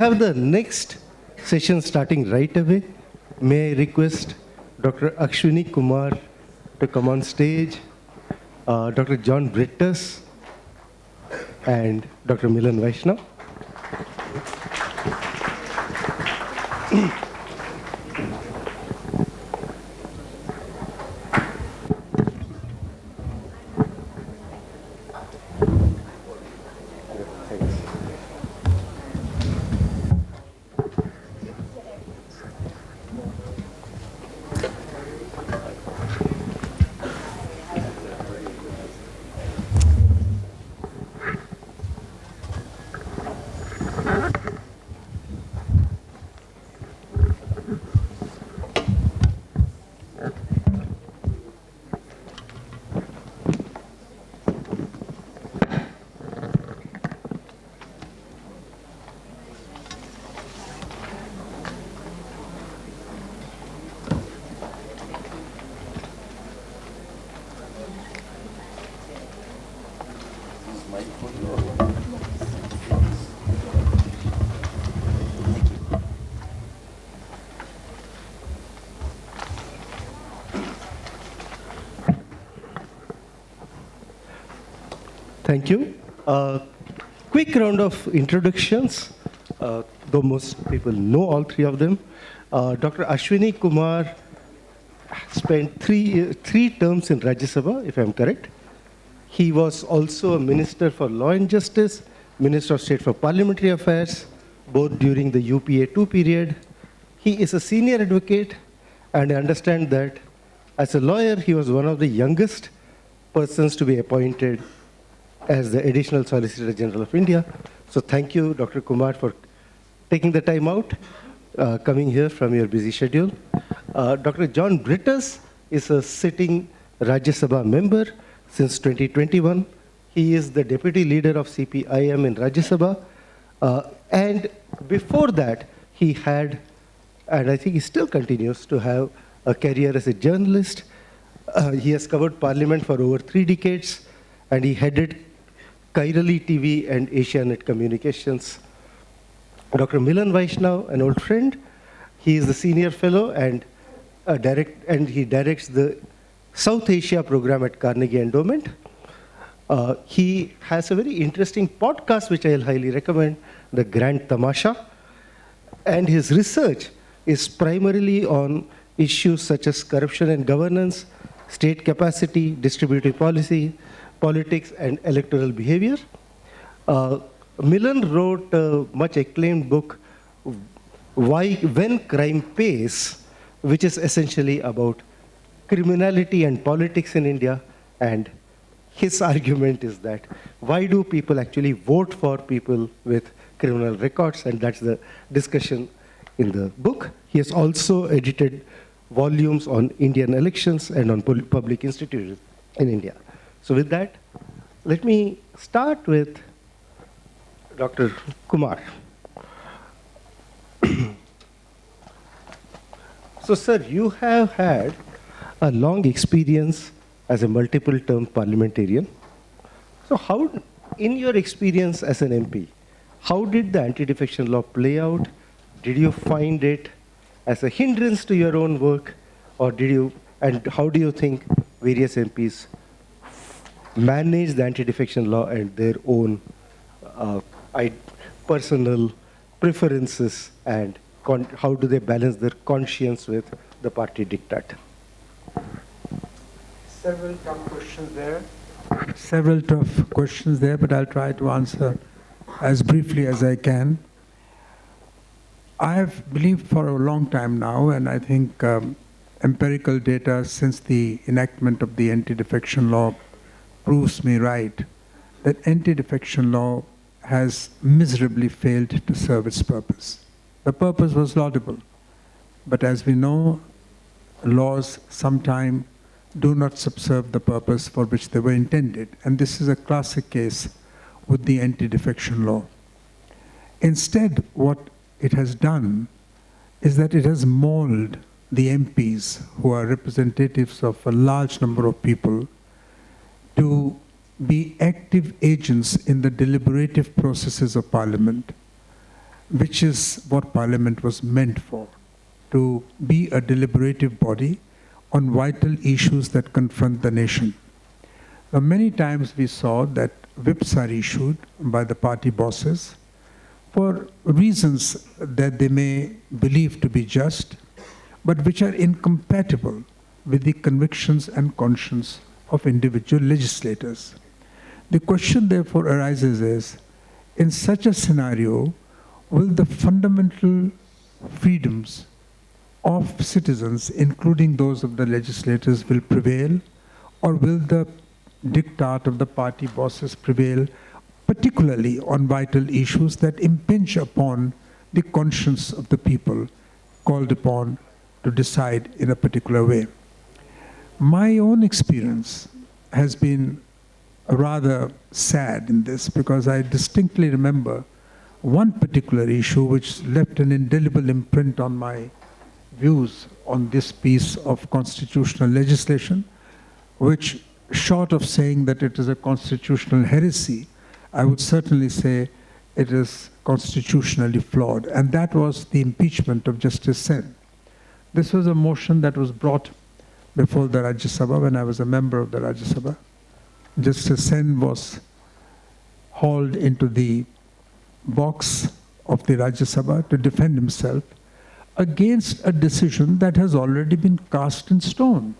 Have the next session starting right away. May I request Dr. Ashwani Kumar to come on stage, Dr. John Brittas, and Dr. Milan Vaishnav. Thank you. Quick round of introductions, though most people know all three of them. Dr. Ashwani Kumar spent three terms in Rajya Sabha, if I'm correct. He was also a Minister for Law and Justice, Minister of State for Parliamentary Affairs, both during the UPA 2 period. He is a senior advocate, and I understand that as a lawyer, he was one of the youngest persons to be appointed as the Additional Solicitor General of India. So thank you, Dr. Kumar, for taking the time out, coming here from your busy schedule. Dr. John Brittas is a sitting Rajya Sabha member since 2021. He is the Deputy Leader of CPIM in Rajya Sabha. And before that, he had, and I think he still continues to have, a career as a journalist. He has covered Parliament for over 3 decades, and he headed Kairali TV and Asianet Communications. Dr. Milan Vaishnav, an old friend, he is the senior fellow and he directs the South Asia program at Carnegie Endowment. He has a very interesting podcast, which I'll highly recommend, The Grand Tamasha. And his research is primarily on issues such as corruption and governance, state capacity, distributive policy, politics, and electoral behavior. Milan wrote a much acclaimed book, When Crime Pays, which is essentially about criminality and politics in India. And his argument is that why do people actually vote for people with criminal records? And that's the discussion in the book. He has also edited volumes on Indian elections and on public institutions in India. So with that, let me start with Dr. Kumar. So, sir, you have had a long experience as a multiple-term parliamentarian. So how, in your experience as an MP, how did the anti-defection law play out? Did you find it as a hindrance to your own work, or and how do you think various MPs manage the anti-defection law and their own personal preferences, and how do they balance their conscience with the party diktat? Several tough questions there, but I'll try to answer as briefly as I can. I have believed for a long time now, and I think empirical data since the enactment of the anti-defection law proves me right, that anti-defection law has miserably failed to serve its purpose. The purpose was laudable, but as we know, laws sometimes do not subserve the purpose for which they were intended, and this is a classic case with the anti-defection law. Instead, what it has done is that it has mauled the MPs, who are representatives of a large number of people, to be active agents in the deliberative processes of Parliament. which is what Parliament was meant for, to be a deliberative body on vital issues that confront the nation. Now, many times we saw that whips are issued by the party bosses for reasons that they may believe to be just, but which are incompatible with the convictions and conscience of individual legislators. The question therefore arises is, in such a scenario, will the fundamental freedoms of citizens, including those of the legislators, will prevail, or will the diktat of the party bosses prevail, particularly on vital issues that impinge upon the conscience of the people called upon to decide in a particular way? My own experience has been rather sad in this, because I distinctly remember one particular issue which left an indelible imprint on my views on this piece of constitutional legislation, which, short of saying that it is a constitutional heresy, I would certainly say it is constitutionally flawed. And that was the impeachment of Justice Sen. This was a motion that was brought before the Rajya Sabha when I was a member of the Rajya Sabha. Justice Sen was hauled into the box of the Rajya Sabha to defend himself against a decision that has already been cast in stone.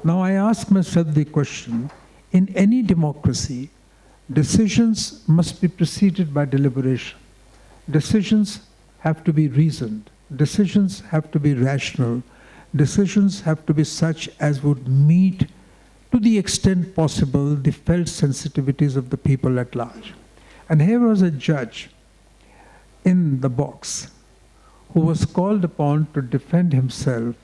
Now I ask myself the question, in any democracy, decisions must be preceded by deliberation. Decisions have to be reasoned. Decisions have to be rational. Decisions have to be such as would meet, to the extent possible, the felt sensitivities of the people at large. And here was a judge in the box who was called upon to defend himself,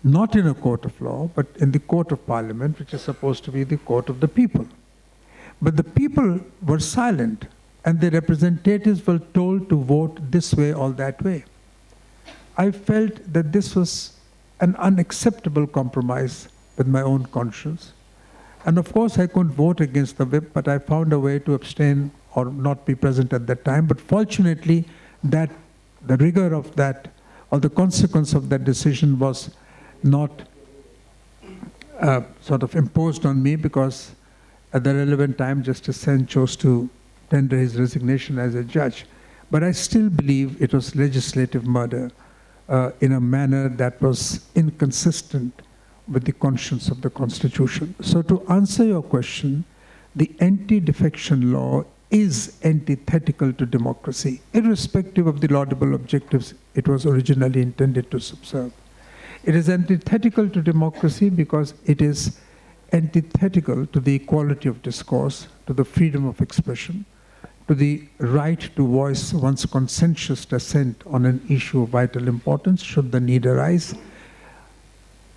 not in a court of law, but in the court of parliament, which is supposed to be the court of the people. But the people were silent, and the representatives were told to vote this way or that way. I felt that this was an unacceptable compromise with my own conscience. And of course, I couldn't vote against the whip, but I found a way to abstain or not be present at that time. But fortunately, that the rigor of that, or the consequence of that decision, was not sort of imposed on me, because at the relevant time, Justice Sen chose to tender his resignation as a judge. But I still believe it was legislative murder in a manner that was inconsistent with the conscience of the Constitution. So to answer your question, the Anti-Defection Law is antithetical to democracy, irrespective of the laudable objectives it was originally intended to subserve. It is antithetical to democracy because it is antithetical to the equality of discourse, to the freedom of expression, to the right to voice one's conscientious dissent on an issue of vital importance, should the need arise.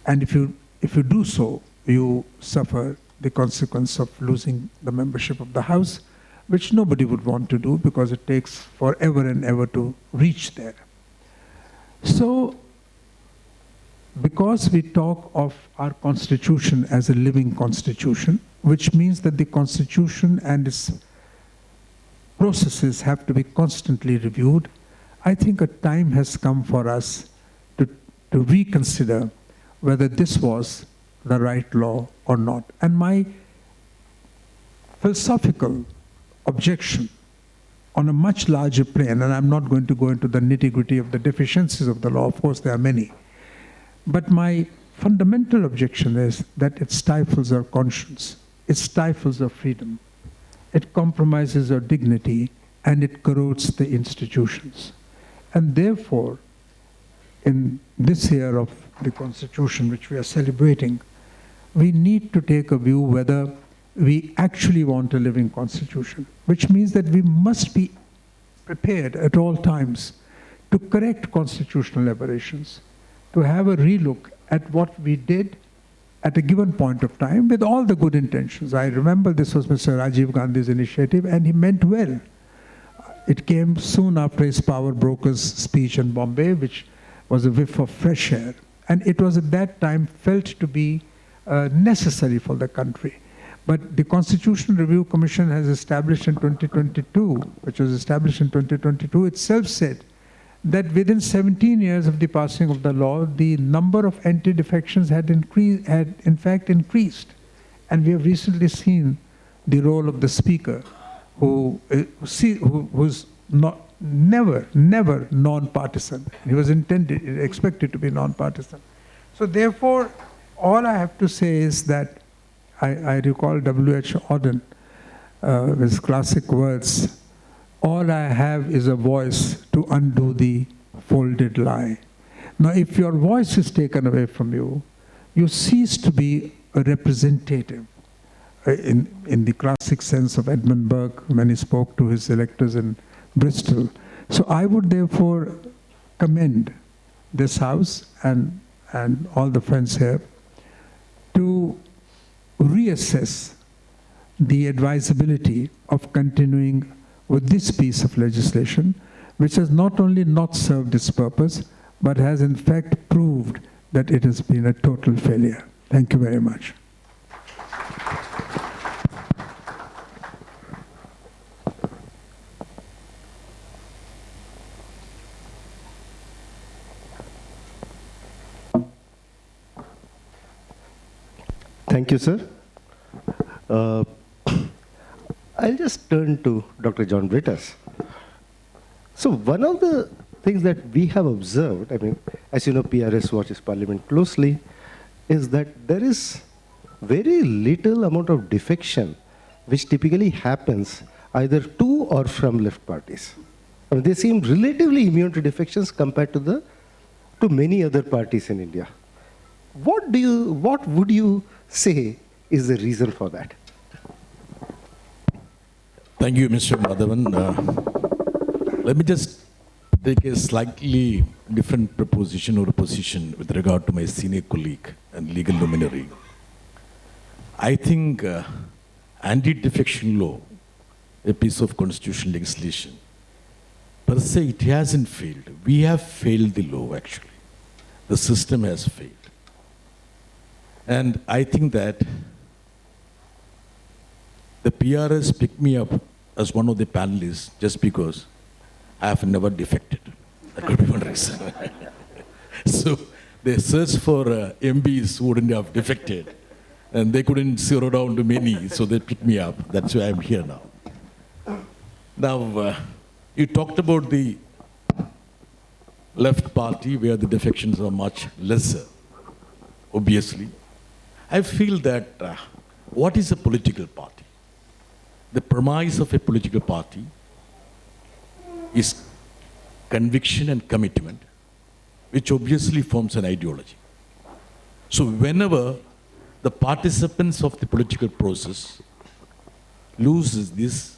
And if you do so, you suffer the consequence of losing the membership of the House, which nobody would want to do, because it takes forever and ever to reach there. So, because we talk of our Constitution as a living Constitution, which means that the Constitution and its processes have to be constantly reviewed, I think a time has come for us to reconsider whether this was the right law or not. And my philosophical objection on a much larger plane, and I'm not going to go into the nitty-gritty of the deficiencies of the law, of course there are many, but my fundamental objection is that it stifles our conscience, it stifles our freedom, it compromises our dignity, and it corrodes the institutions. And therefore, in this year of the Constitution which we are celebrating, we need to take a view whether we actually want a living Constitution, which means that we must be prepared at all times to correct constitutional aberrations, to have a relook at what we did at a given point of time with all the good intentions. I remember this was Mr. Rajiv Gandhi's initiative, and he meant well. It came soon after his power brokers' speech in Bombay, which was a whiff of fresh air. And it was at that time felt to be necessary for the country. But the Constitutional Review Commission has established in 2022, which was established in 2022, itself said that within 17 years of the passing of the law, the number of anti-defections had in fact increased. And we have recently seen the role of the Speaker, who's never non-partisan. He was expected to be non-partisan. So therefore, all I have to say is that I recall W.H. Auden, his classic words, all I have is a voice to undo the folded lie. Now, if your voice is taken away from you, you cease to be a representative in the classic sense of Edmund Burke when he spoke to his electors in Bristol. So I would therefore commend this House and all the friends here to reassess the advisability of continuing with this piece of legislation, which has not only not served its purpose, but has in fact proved that it has been a total failure. Thank you very much. Thank you, sir. I'll just turn to Dr. John Brittas. So one of the things that we have observed, I mean, as you know, PRS watches Parliament closely, is that there is very little amount of defection which typically happens either to or from left parties. I mean, they seem relatively immune to defections compared to many other parties in India. What would you say is the reason for that? Thank you, Mr. Madhavan. Let me just take a slightly different proposition or position with regard to my senior colleague and legal luminary. I think anti-defection law, a piece of constitutional legislation, per se, it hasn't failed. We have failed the law, actually. The system has failed. And I think that the PRS picked me up as one of the panelists just because I have never defected. That could be one reason. So they searched for MPs who wouldn't have defected, and they couldn't zero down to many, so they picked me up. That's why I'm here now. Now, you talked about the left party where the defections are much lesser, obviously. I feel that what is a political party? The premise of a political party is conviction and commitment, which obviously forms an ideology. So whenever the participants of the political process loses this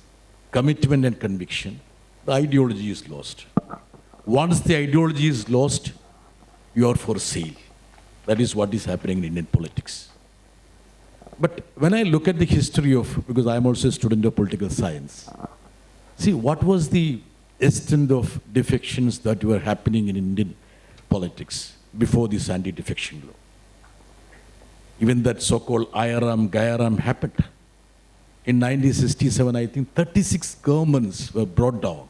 commitment and conviction, the ideology is lost. Once the ideology is lost, you are for sale. That is what is happening in Indian politics. But when I look at the history of, because I'm also a student of political science, see what was the extent of defections that were happening in Indian politics before this anti-defection law. Even that so-called IRM, GAIRM happened. In 1967, I think 36 governments were brought down.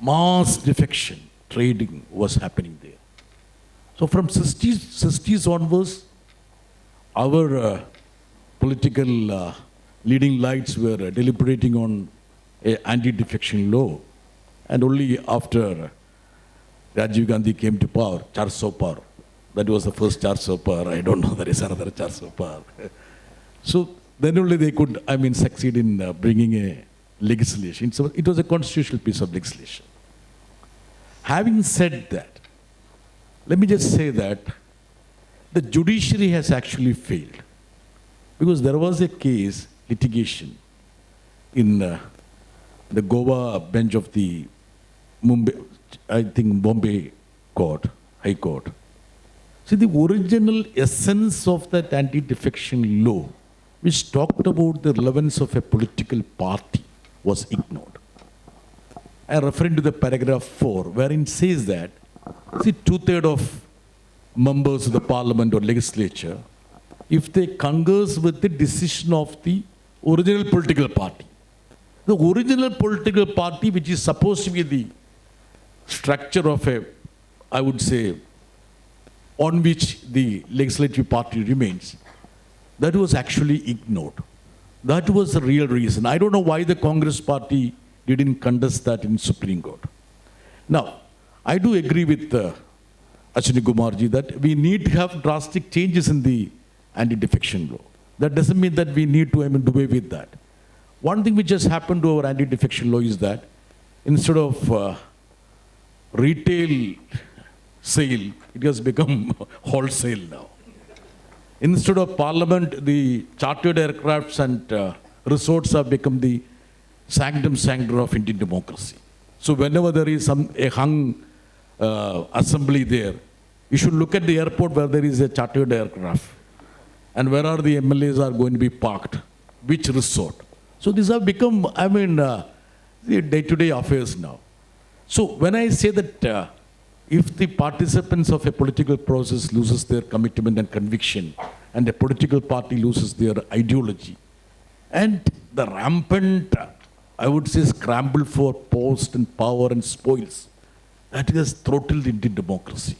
Mass defection, trading was happening there. So from 60s onwards, our political leading lights were deliberating on an anti-defection law. And only after Rajiv Gandhi came to power, Charso Par, that was the first Charso Par. I don't know, there is another Charso Par. So then only they could, succeed in bringing a legislation. So it was a constitutional piece of legislation. Having said that, let me just say that the judiciary has actually failed, because there was a case, litigation, in the Goa bench of the Bombay court, High Court. See, the original essence of that anti-defection law, which talked about the relevance of a political party, was ignored. I am referring to the paragraph 4, wherein it says that, see, 2/3 of members of the parliament or legislature if they concurs with the decision of the original political party. The original political party, which is supposed to be the structure of a, I would say, on which the legislative party remains, that was actually ignored. That was the real reason. I don't know why the Congress party didn't contest that in Supreme Court. Now, I do agree with Ashwani Kumarji that we need to have drastic changes in the anti-defection law. That doesn't mean that we need to do away with that. One thing which has happened to our anti-defection law is that instead of retail sale, it has become wholesale now. Instead of parliament, the chartered aircrafts and resorts have become the sanctum sanctorum of Indian democracy. So whenever there is a hung assembly there, you should look at the airport where there is a chartered aircraft and where are the MLAs are going to be parked, which resort. So these have become, the day-to-day affairs now. So when I say that if the participants of a political process loses their commitment and conviction, and a political party loses their ideology, and the rampant, I would say, scramble for post and power and spoils, that has throttled Indian democracy.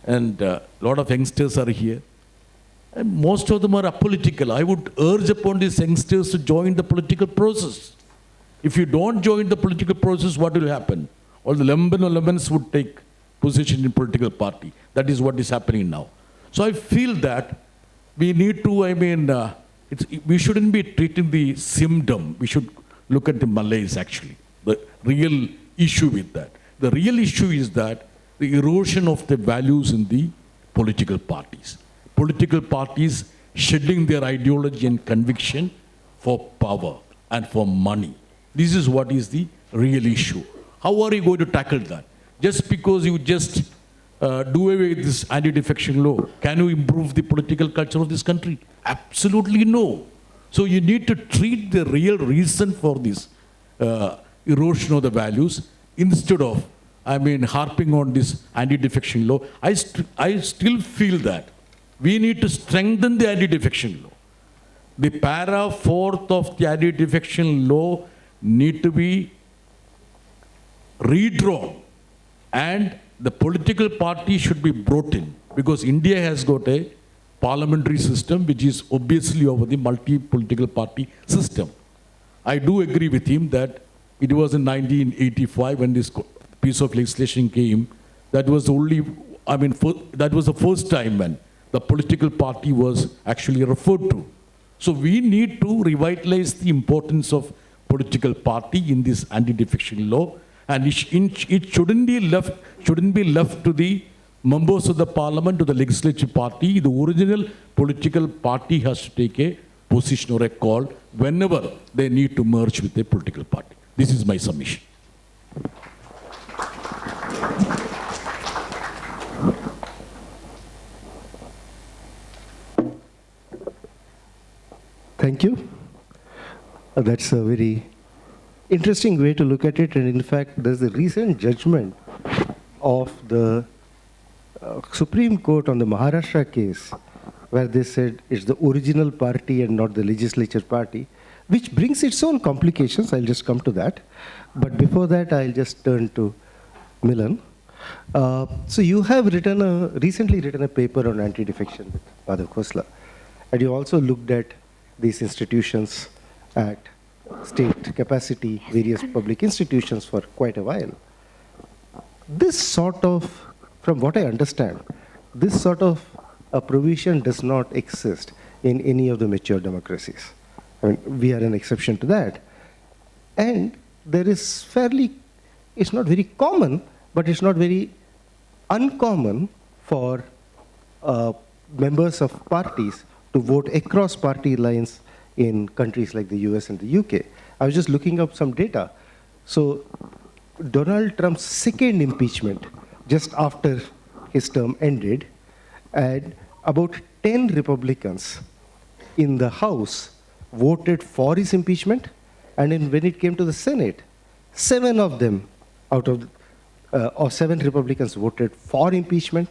And a lot of youngsters are here, and most of them are apolitical. I would urge upon these youngsters to join the political process. If you don't join the political process, what will happen? All the lemons would take position in political party. That is what is happening now. So I feel that we need to, we shouldn't be treating the symptom. We should look at the malaise actually, the real issue with that. The real issue is that the erosion of the values in the political parties. Political parties shedding their ideology and conviction for power and for money. This is what is the real issue. How are you going to tackle that? Just because you just do away with this anti-defection law, can you improve the political culture of this country? Absolutely no. So you need to treat the real reason for this erosion of the values instead of, harping on this anti-defection law. I still feel that we need to strengthen the anti-defection law. The para 4th of the anti-defection law need to be redrawn, and the political party should be brought in, because India has got a parliamentary system which is obviously over the multi-political party system. I do agree with him that it was in 1985 when this piece of legislation came, that was the first time when the political party was actually referred to. So we need to revitalize the importance of political party in this anti-defection law, and it shouldn't be left to the members of the parliament, to the legislative party. The original political party has to take a position or a call whenever they need to merge with a political party. This is my submission. Thank you. That's a very interesting way to look at it. And in fact, there's a recent judgment of the Supreme Court on the Maharashtra case, where they said it's the original party and not the legislature party, which brings its own complications. I'll just come to that. But before that, I'll just turn to Milan. So you have recently written a paper on anti-defection with Madhav Khosla. And you also looked at these institutions at state capacity, various public institutions for quite a while. This sort of, from what I understand, this sort of a provision does not exist in any of the mature democracies. We are an exception to that. And there is it's not very common, but it's not very uncommon for members of parties to vote across party lines in countries like the US and the UK. I was just looking up some data. So Donald Trump's second impeachment, just after his term ended, and about 10 Republicans in the House voted for his impeachment, and when it came to the Senate, 7 of them out of 7 Republicans voted for impeachment,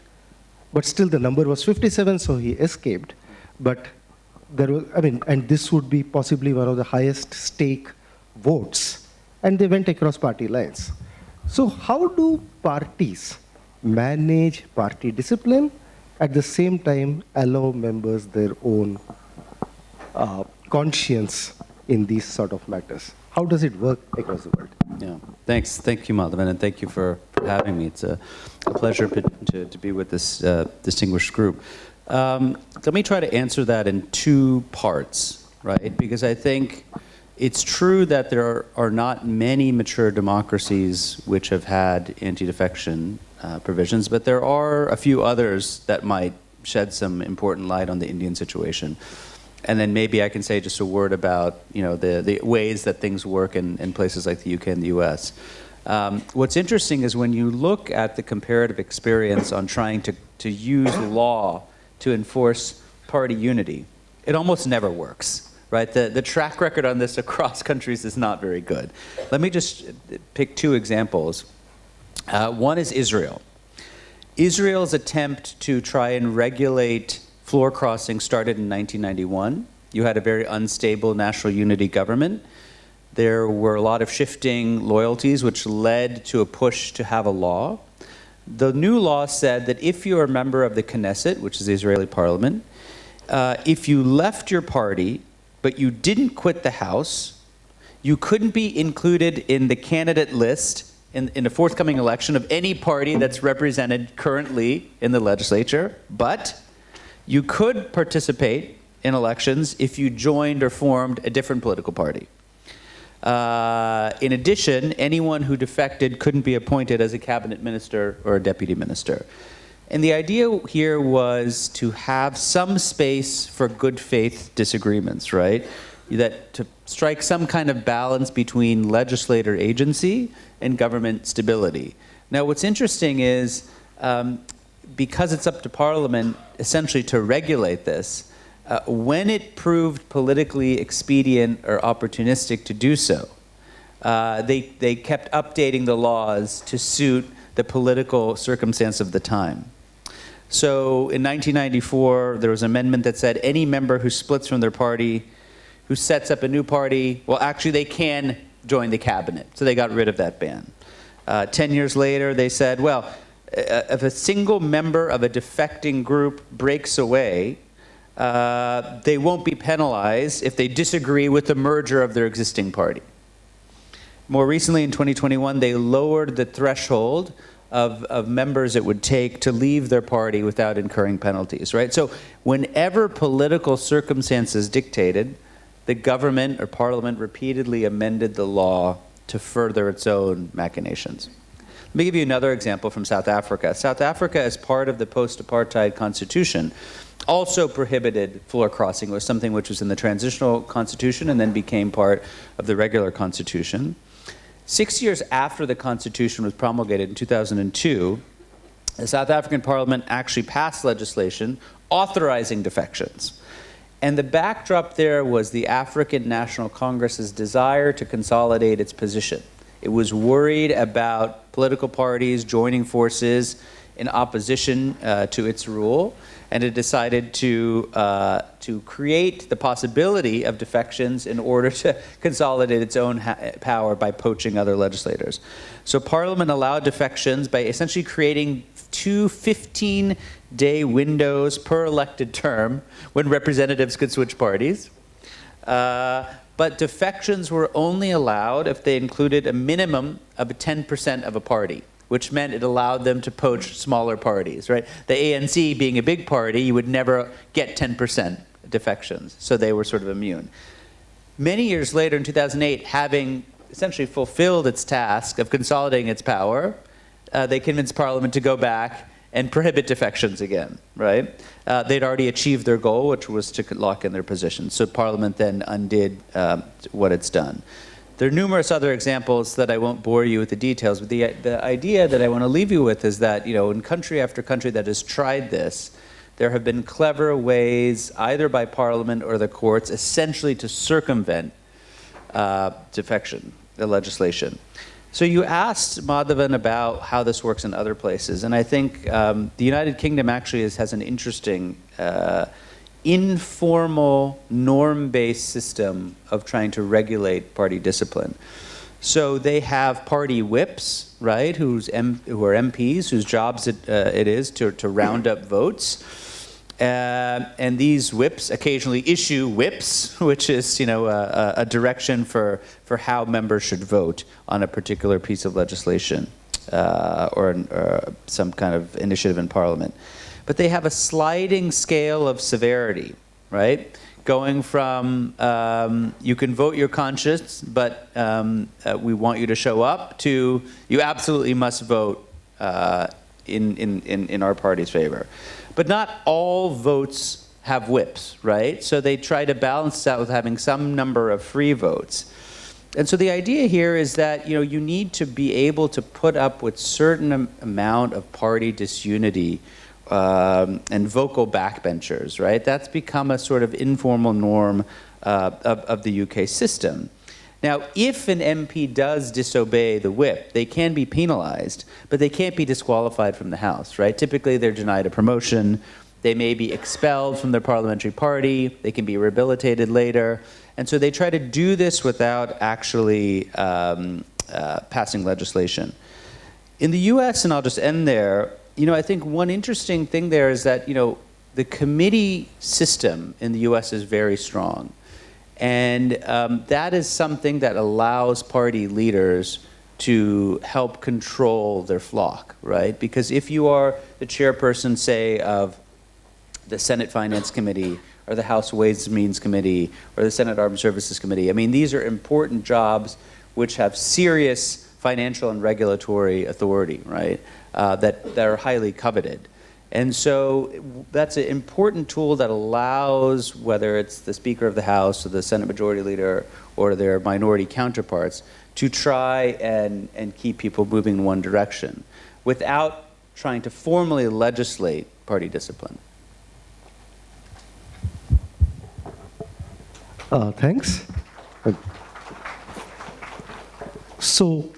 but still the number was 57, so he escaped. but there was, and this would be possibly one of the highest stake votes, and they went across party lines. So how do parties manage party discipline, at the same time allow members their own conscience in these sort of matters? How does it work across the world? Yeah, thanks. Thank you, Madhavan, and thank you for having me. It's a pleasure to be with this distinguished group. Let me try to answer that in two parts, right? Because I think it's true that there are not many mature democracies which have had anti-defection provisions, but there are a few others that might shed some important light on the Indian situation. And then maybe I can say just a word about the ways that things work in places like the UK and the US. What's interesting is when you look at the comparative experience on trying to use law to enforce party unity, it almost never works, right? The track record on this across countries is not very good. Let me just pick two examples. One is Israel. Israel's attempt to try and regulate floor crossing started in 1991. You had a very unstable national unity government. There were a lot of shifting loyalties, which led to a push to have a law. The new law said that if you're a member of the Knesset, which is the Israeli parliament, if you left your party, but you didn't quit the House, you couldn't be included in the candidate list in the forthcoming election of any party that's represented currently in the legislature, but you could participate in elections if you joined or formed a different political party. In addition, anyone who defected couldn't be appointed as a cabinet minister or a deputy minister. And the idea here was to have some space for good faith disagreements, right? That to strike some kind of balance between legislator agency and government stability. Now, what's interesting is, because it's up to Parliament essentially to regulate this, when it proved politically expedient or opportunistic to do so, they kept updating the laws to suit the political circumstance of the time. So in 1994, there was an amendment that said any member who splits from their party, who sets up a new party, well, actually they can join the cabinet. So they got rid of that ban. 10 years later, they said, well, if a single member of a defecting group breaks away, they won't be penalized if they disagree with the merger of their existing party. More recently, in 2021, they lowered the threshold of members it would take to leave their party without incurring penalties, right? So whenever political circumstances dictated, the government or Parliament repeatedly amended the law to further its own machinations. Let me give you another example from South Africa. South Africa, as part of the post-apartheid constitution, also prohibited floor crossing. It was something which was in the transitional constitution and then became part of the regular constitution. 6 years after the constitution was promulgated in 2002, the South African Parliament actually passed legislation authorizing defections. And the backdrop there was the African National Congress's desire to consolidate its position. It was worried about political parties joining forces in opposition to its rule, and it decided to create the possibility of defections in order to consolidate its own power by poaching other legislators. So Parliament allowed defections by essentially creating two 15-day windows per elected term when representatives could switch parties. But defections were only allowed if they included a minimum of 10% of a party, which meant it allowed them to poach smaller parties, right? The ANC being a big party, you would never get 10% defections, so they were sort of immune. Many years later, in 2008, having essentially fulfilled its task of consolidating its power, they convinced Parliament to go back and prohibit defections again, right? They'd already achieved their goal, which was to lock in their position. So Parliament then undid what it's done. There are numerous other examples that I won't bore you with the details, but the idea that I want to leave you with is that, in country after country that has tried this, there have been clever ways, either by Parliament or the courts, essentially to circumvent defection, the legislation. So you asked, Madhavan, about how this works in other places, and I think the United Kingdom actually has an interesting informal, norm-based system of trying to regulate party discipline. So they have party whips, right, who are MPs, whose jobs it is to round up votes. And these whips occasionally issue whips, which is, a direction for how members should vote on a particular piece of legislation or some kind of initiative in Parliament. But they have a sliding scale of severity, right? Going from you can vote your conscience, but we want you to show up, to you absolutely must vote in our party's favor. But not all votes have whips, right? So they try to balance that with having some number of free votes. And so the idea here is that you need to be able to put up with certain amount of party disunity and vocal backbenchers, right? That's become a sort of informal norm of the UK system. Now, if an MP does disobey the whip, they can be penalized, but they can't be disqualified from the House, right? Typically, they're denied a promotion. They may be expelled from their parliamentary party. They can be rehabilitated later. And so they try to do this without actually passing legislation. In the US, and I'll just end there, I think one interesting thing there is that, the committee system in the US is very strong. And that is something that allows party leaders to help control their flock, right? Because if you are the chairperson, say, of the Senate Finance Committee, or the House Ways and Means Committee, or the Senate Armed Services Committee, these are important jobs which have serious financial and regulatory authority, right? That are highly coveted. And so that's an important tool that allows, whether it's the Speaker of the House or the Senate Majority Leader or their minority counterparts, to try and keep people moving in one direction without trying to formally legislate party discipline. Thanks. So,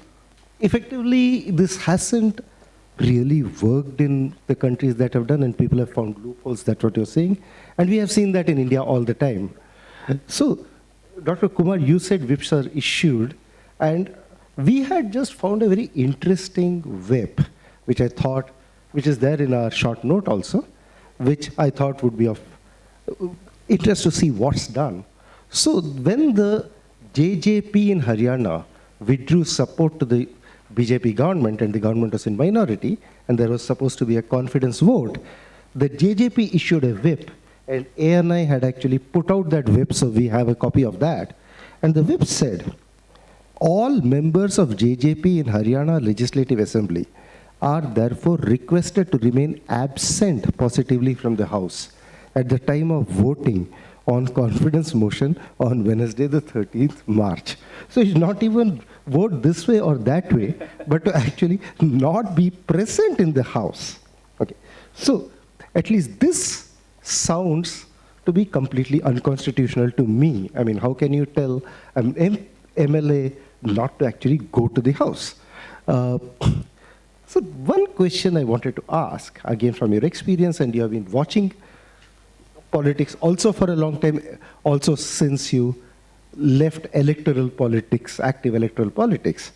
effectively, this hasn't really worked in the countries that have done, and people have found loopholes. That's what you're saying. And we have seen that in India all the time. So, Dr. Kumar, you said whips are issued, and we had just found a very interesting whip, which is there in our short note also, which I thought would be of interest to see what's done. So, when the JJP in Haryana withdrew support to the BJP government, and the government was in minority, and there was supposed to be a confidence vote, the JJP issued a whip, and ANI had actually put out that whip, so we have a copy of that. And the whip said, all members of JJP in Haryana Legislative Assembly are therefore requested to remain absent positively from the House at the time of voting on confidence motion on Wednesday, the 13th March. So it's not even vote this way or that way, but to actually not be present in the House. Okay. So at least this sounds to be completely unconstitutional to me. How can you tell an MLA not to actually go to the House? So one question I wanted to ask, again from your experience, and you have been watching politics also for a long time, also since you left electoral politics, active electoral politics,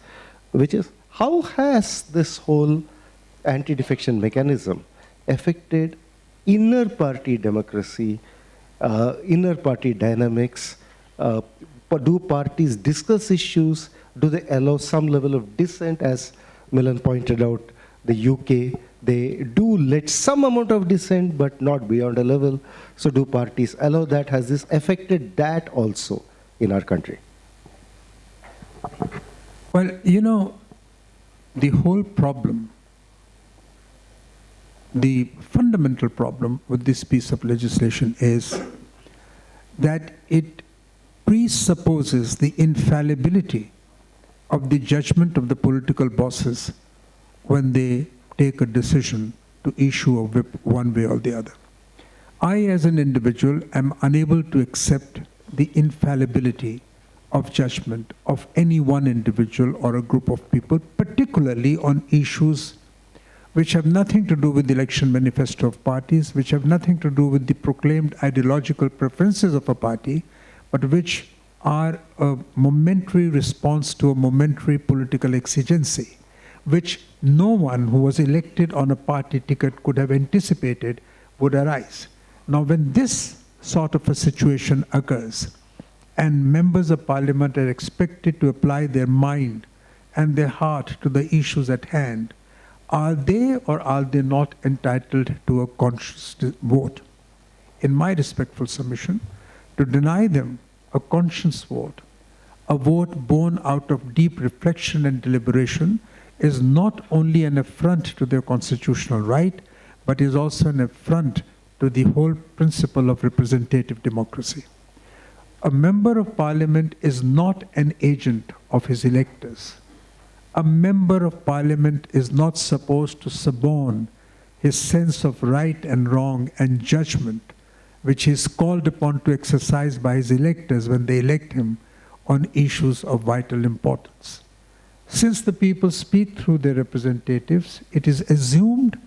which is, how has this whole anti-defection mechanism affected inner party democracy, inner party dynamics? Do parties discuss issues? Do they allow some level of dissent? As Milan pointed out, the UK, they do let some amount of dissent, but not beyond a level. So do parties allow that? Has this affected that also in our country? Well, the whole problem, the fundamental problem with this piece of legislation is that it presupposes the infallibility of the judgment of the political bosses when they take a decision to issue a whip one way or the other. I, as an individual, am unable to accept the infallibility of judgment of any one individual or a group of people, particularly on issues which have nothing to do with the election manifesto of parties, which have nothing to do with the proclaimed ideological preferences of a party, but which are a momentary response to a momentary political exigency, which no one who was elected on a party ticket could have anticipated would arise. Now, when this sort of a situation occurs, and members of parliament are expected to apply their mind and their heart to the issues at hand, are they or are they not entitled to a conscious vote? In my respectful submission, to deny them a conscious vote, a vote born out of deep reflection and deliberation, is not only an affront to their constitutional right, but is also an affront to the whole principle of representative democracy. A member of parliament is not an agent of his electors. A member of parliament is not supposed to suborn his sense of right and wrong and judgment, which he is called upon to exercise by his electors when they elect him on issues of vital importance. Since the people speak through their representatives, it is assumed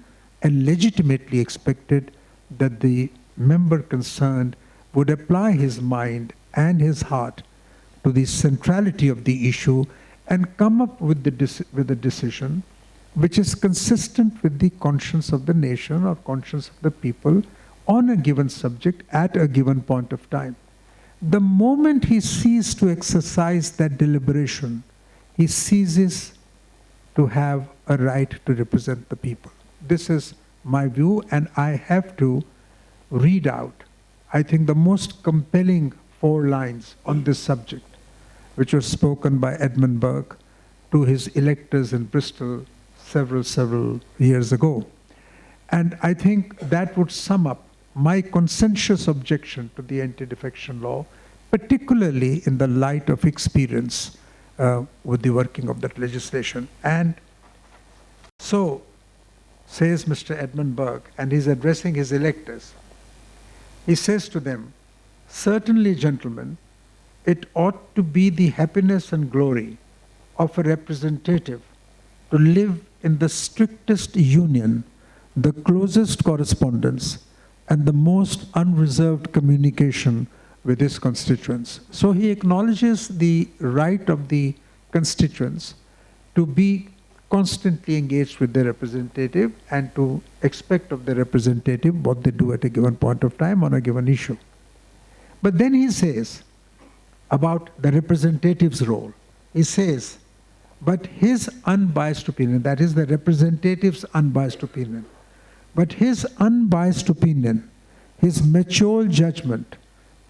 and legitimately expected that the member concerned would apply his mind and his heart to the centrality of the issue and come up with a decision which is consistent with the conscience of the nation or conscience of the people on a given subject at a given point of time. The moment he ceases to exercise that deliberation, he ceases to have a right to represent the people. This is my view, and I have to read out, I think, the most compelling 4 lines on this subject, which was spoken by Edmund Burke to his electors in Bristol several years ago. And I think that would sum up my conscientious objection to the anti-defection law, particularly in the light of experience with the working of that legislation. And so, says Mr. Edmund Burke, and he's addressing his electors, he says to them, "Certainly, gentlemen, it ought to be the happiness and glory of a representative to live in the strictest union, the closest correspondence, and the most unreserved communication with his constituents." So he acknowledges the right of the constituents to be constantly engaged with their representative and to expect of the representative what they do at a given point of time on a given issue. But then he says about the representative's role, he says, but his unbiased opinion, that is the representative's unbiased opinion, but his unbiased opinion, his mature judgment,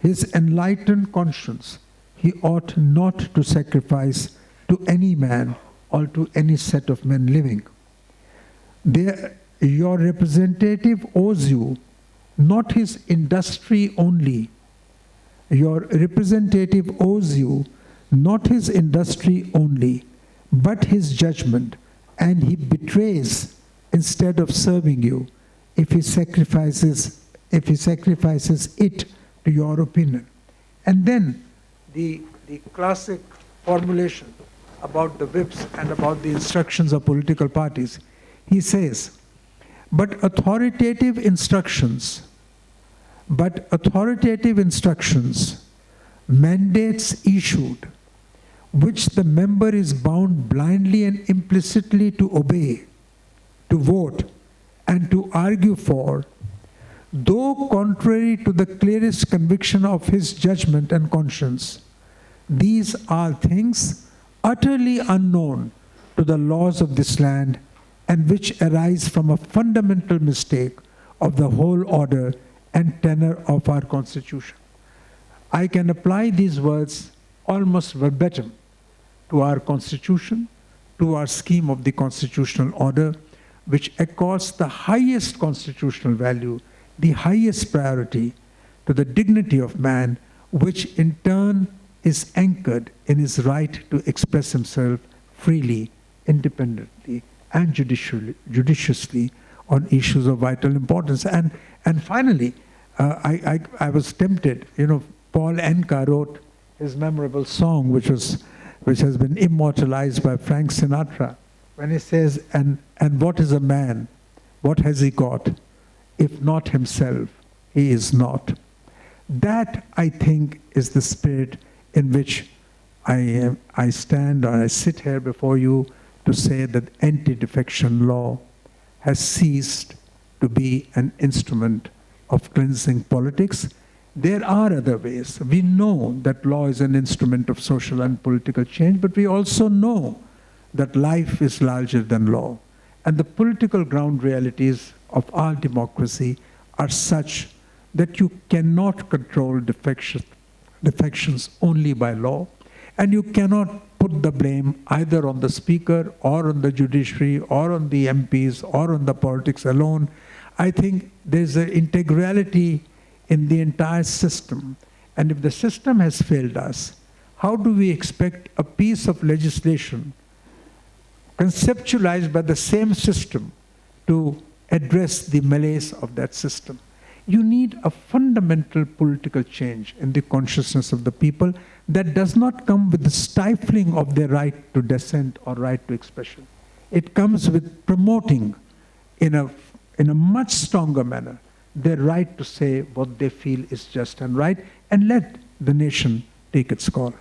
his enlightened conscience, he ought not to sacrifice to any man or to any set of men living. Your representative owes you not his industry only. Your representative owes you not his industry only, but his judgment, and he betrays instead of serving you if he sacrifices it to your opinion. And then the classic formulation about the whips and about the instructions of political parties. He says, but authoritative instructions, mandates issued, which the member is bound blindly and implicitly to obey, to vote, and to argue for, though contrary to the clearest conviction of his judgment and conscience, these are things utterly unknown to the laws of this land and which arise from a fundamental mistake of the whole order and tenor of our Constitution. I can apply these words almost verbatim to our Constitution, to our scheme of the constitutional order, which accords the highest constitutional value, the highest priority to the dignity of man, which in turn is anchored in his right to express himself freely, independently, and judiciously on issues of vital importance. And finally, I was tempted, Paul Anka wrote his memorable song, which has been immortalized by Frank Sinatra, when he says, and what is a man? What has he got? If not himself, he is not. That, I think, is the spirit in which I stand or I sit here before you to say that anti-defection law has ceased to be an instrument of cleansing politics. There are other ways. We know that law is an instrument of social and political change, but we also know that life is larger than law. And the political ground realities of our democracy are such that you cannot control defections only by law, and you cannot put the blame either on the speaker or on the judiciary or on the MPs or on the politics alone. I think there's an integrality in the entire system. And if the system has failed us, how do we expect a piece of legislation conceptualized by the same system to address the malaise of that system? You need a fundamental political change in the consciousness of the people that does not come with the stifling of their right to dissent or right to expression. It comes with promoting in a much stronger manner their right to say what they feel is just and right, and let the nation take its call.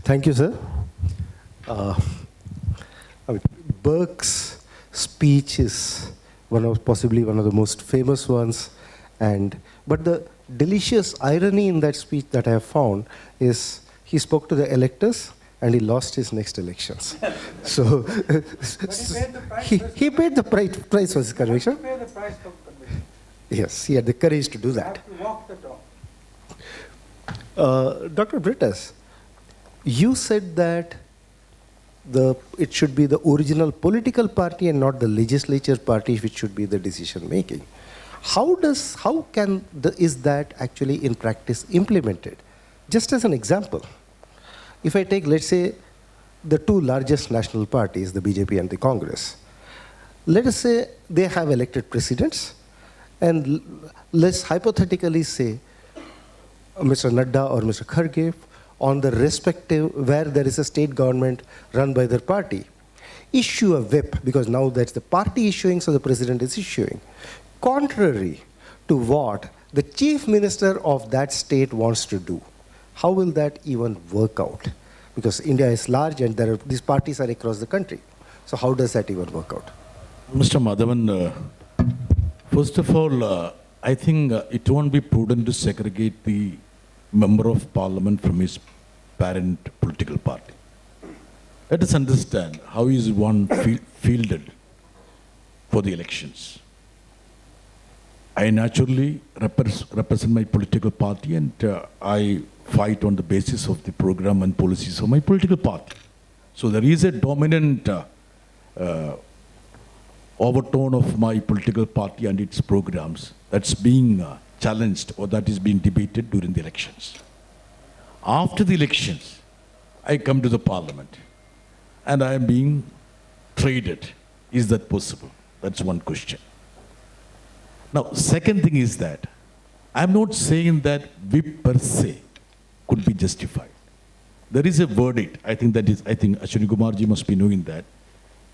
Thank you, sir. Burke's speech is possibly one of the most famous ones, but the delicious irony in that speech that I have found is he spoke to the electors and he lost his next elections. So he paid the price for his conviction. Yes, he had the courage to do that. Dr. Brittas, you said that it should be the original political party and not the legislature party which should be the decision making. How is that actually in practice implemented? Just as an example, if I take, let's say, the two largest national parties, the BJP and the Congress, let us say they have elected presidents, and let's hypothetically say Mr. Nadda or Mr. Kharge, on the respective, where there is a state government run by their party, issue a whip, because now that's the party issuing, so the president is issuing, contrary to what the chief minister of that state wants to do. How will that even work out? Because India is large and these parties are across the country. So how does that even work out? Mr. Madhavan, first of all, I think it won't be prudent to segregate the member of parliament from his parent political party. Let us understand how is one fielded for the elections. I naturally represent my political party, and I fight on the basis of the program and policies of my political party. So there is a dominant overtone of my political party and its programs that's being challenged or that is being debated during the elections. After the elections, I come to the parliament and I am being traded. Is that possible? That's one question. Now, second thing is that I'm not saying that whip per se could be justified. There is a verdict, I think Ashwani Kumarji must be knowing that,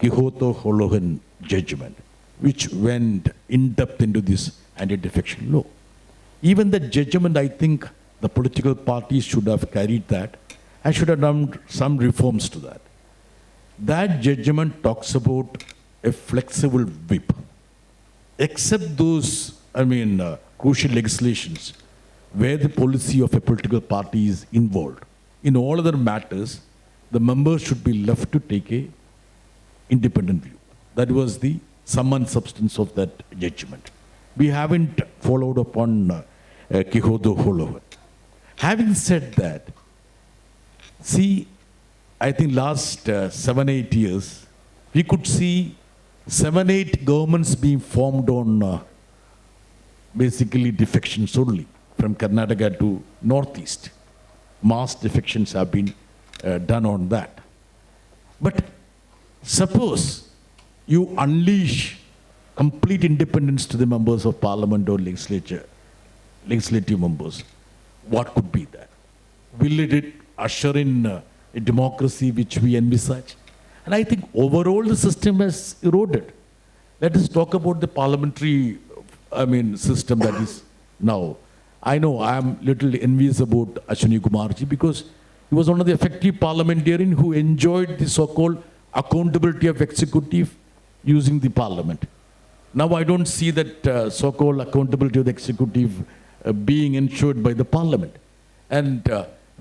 Quixote-Holohan judgment, which went in depth into this anti-defection law. Even the judgment, I think the political parties should have carried that and should have done some reforms to that. That judgment talks about a flexible whip. Except those, crucial legislations where the policy of a political party is involved. In all other matters, the members should be left to take a independent view. That was the sum and substance of that judgment. We haven't followed upon Quixote-Holohan. Having said that, see, I think last 7-8 years, we could see 7-8 governments being formed on basically defections only, from Karnataka to Northeast. Mass defections have been done on that. But suppose you unleash complete independence to the members of parliament or legislative members, what could be that? Will it usher in a democracy which we envisage? And I think overall the system has eroded. Let us talk about the parliamentary, system that is now. I know I am little envious about Ashwani Kumarji because he was one of the effective parliamentarians who enjoyed the so-called accountability of executive using the parliament. Now I don't see that so-called accountability of the executive being ensured by the parliament. And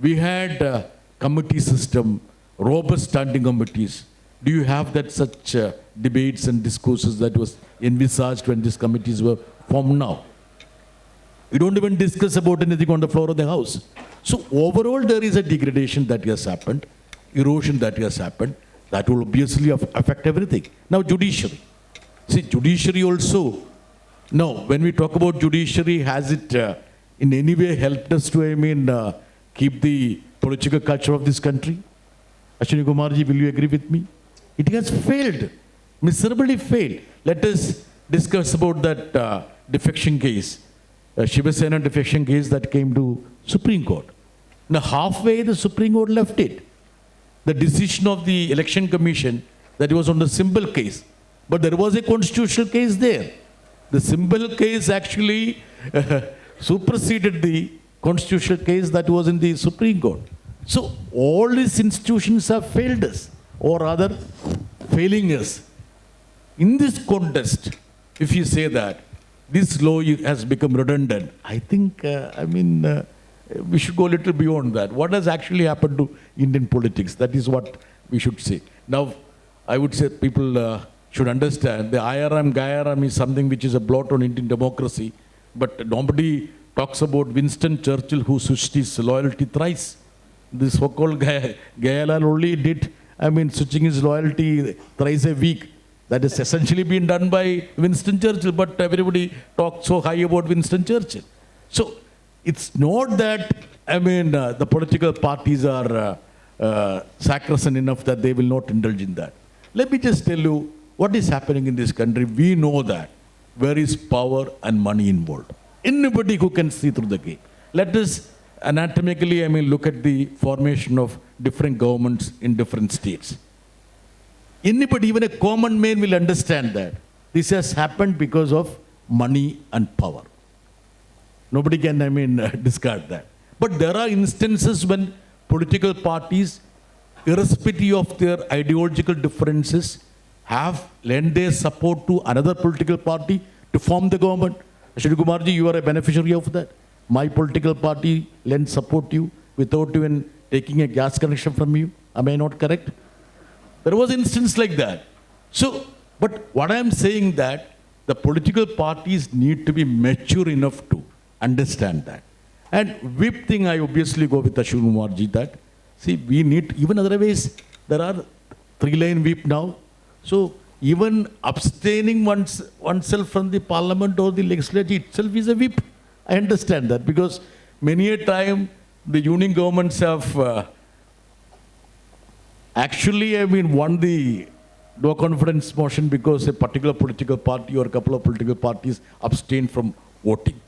we had committee system, robust standing committees. Do you have that such debates and discourses that was envisaged when these committees were formed now? We don't even discuss about anything on the floor of the House. So overall, there is a degradation that has happened, erosion that has happened, that will obviously affect everything. Now, judiciary. See, judiciary also, now, when we talk about judiciary, has it in any way helped us to, keep the political culture of this country? Ashwani Kumarji, will you agree with me? It has failed, miserably failed. Let us discuss about that defection case, Shiva Sena defection case that came to Supreme Court. Now halfway the Supreme Court left it. The decision of the Election Commission that was on the simple case, but there was a constitutional case there. The simple case actually superseded the constitutional case that was in the Supreme Court. So all these institutions have failed us, or rather failing us. In this context, if you say that this law has become redundant, I think, we should go a little beyond that. What has actually happened to Indian politics? That is what we should say. Now, I would say people should understand the IRM, GIRM is something which is a blot on Indian democracy, but nobody talks about Winston Churchill who switched his loyalty thrice. The so-called Gayalal only did, switching his loyalty thrice a week. That is essentially been done by Winston Churchill, but everybody talks so high about Winston Churchill. So it's not that, the political parties are sacrosanct enough that they will not indulge in that. Let me just tell you what is happening in this country. We know that where is power and money involved. Anybody who can see through the gate. Let us anatomically, look at the formation of different governments in different states. Anybody, even a common man, will understand that this has happened because of money and power. Nobody can, discard that. But there are instances when political parties, irrespective of their ideological differences, have lent their support to another political party to form the government. Ashwani Kumarji, you are a beneficiary of that. My political party lent support to you without even taking a gas connection from you. Am I not correct? There was instance like that. So, but what I am saying that the political parties need to be mature enough to understand that. And whip thing, I obviously go with Ashwani Kumarji that, see, we need, even otherwise, there are 3-line whip now. So, even abstaining oneself from the parliament or the legislature itself is a whip. I understand that because many a time the union governments have actually, won the no confidence motion because a particular political party or a couple of political parties abstained from voting.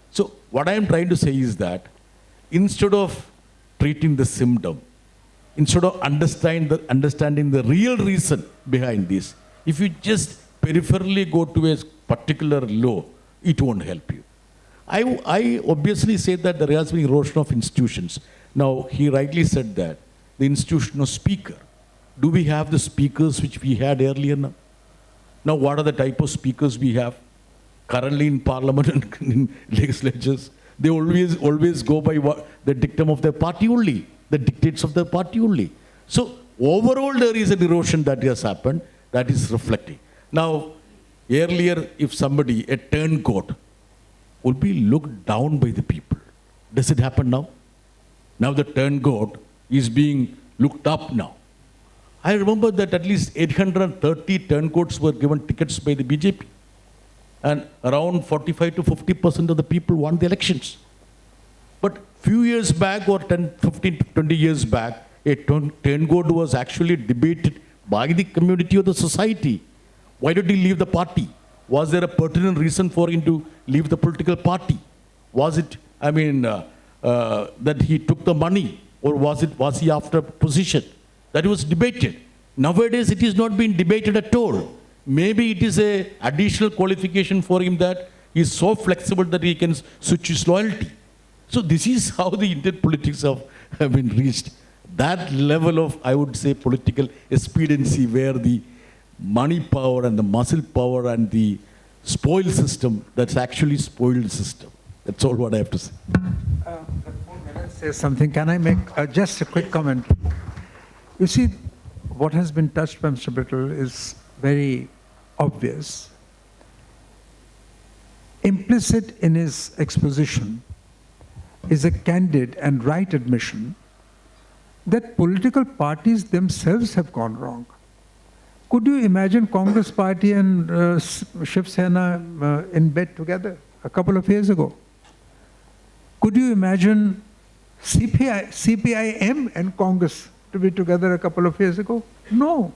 So what I am trying to say is that instead of treating the symptom, instead of understanding the real reason behind this, if you just peripherally go to a particular law, it won't help you. I obviously say that there has been erosion of institutions. Now, he rightly said that the institution of speaker. Do we have the speakers which we had earlier now? Now, what are the type of speakers we have currently in parliament and in legislatures? They always go by the dictum of their party only, the dictates of their party only. So, overall, there is an erosion that has happened that is reflecting. Now, earlier, if somebody, a turncoat, would be looked down by the people. Does it happen now? Now the turncoat is being looked up now. I remember that at least 830 turncoats were given tickets by the BJP. And around 45 to 50% of the people won the elections. But few years back, or 10, 15, 20 years back, a turncoat was actually debated by the community of the society. Why did he leave the party? Was there a pertinent reason for him to leave the political party? Was it, that he took the money, or was he after position? That was debated. Nowadays, it is not being debated at all. Maybe it is a additional qualification for him that he is so flexible that he can switch his loyalty. So this is how the Indian politics have been reached. That level of, I would say, political expediency, where the money power and the muscle power and the spoil system, that's actually spoiled system. That's all what I have to say. Say something. Can I make just a quick comment? You see, what has been touched by Mr. Brittas is very obvious. Implicit in his exposition is a candid and right admission that political parties themselves have gone wrong. Could you imagine Congress Party and Shiv Sena in bed together a couple of years ago? Could you imagine CPIM and Congress to be together a couple of years ago? No.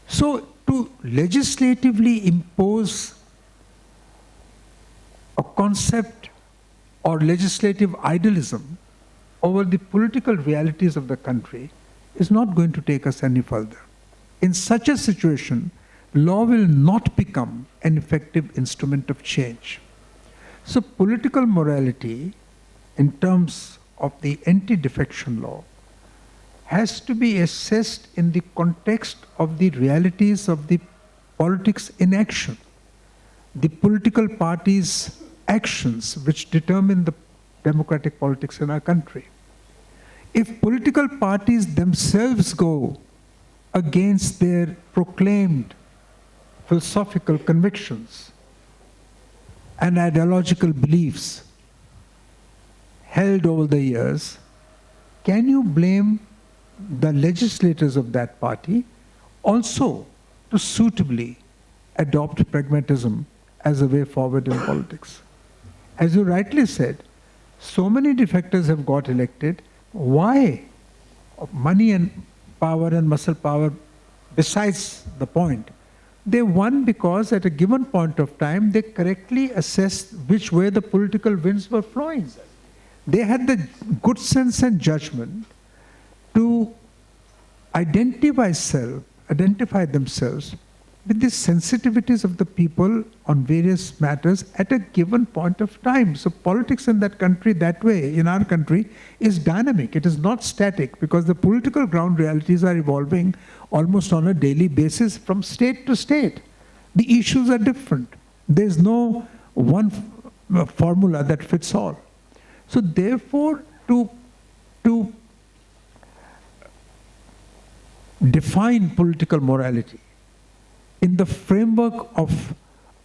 So to legislatively impose a concept or legislative idealism over the political realities of the country is not going to take us any further. In such a situation, law will not become an effective instrument of change. So political morality, in terms of the Anti-Defection Law, has to be assessed in the context of the realities of the politics in action, the political parties' actions which determine the democratic politics in our country. If political parties themselves go against their proclaimed philosophical convictions and ideological beliefs held over the years, can you blame the legislators of that party also to suitably adopt pragmatism as a way forward in politics? As you rightly said, so many defectors have got elected. Why? Money and power and muscle power, besides the point. They won because at a given point of time, they correctly assessed which way the political winds were flowing. They had the good sense and judgment to identify themselves with the sensitivities of the people on various matters at a given point of time. So politics in that country, that way, in our country, is dynamic. It is not static, because the political ground realities are evolving almost on a daily basis from state to state. The issues are different. There's no one formula that fits all. So therefore, to define political morality in the framework of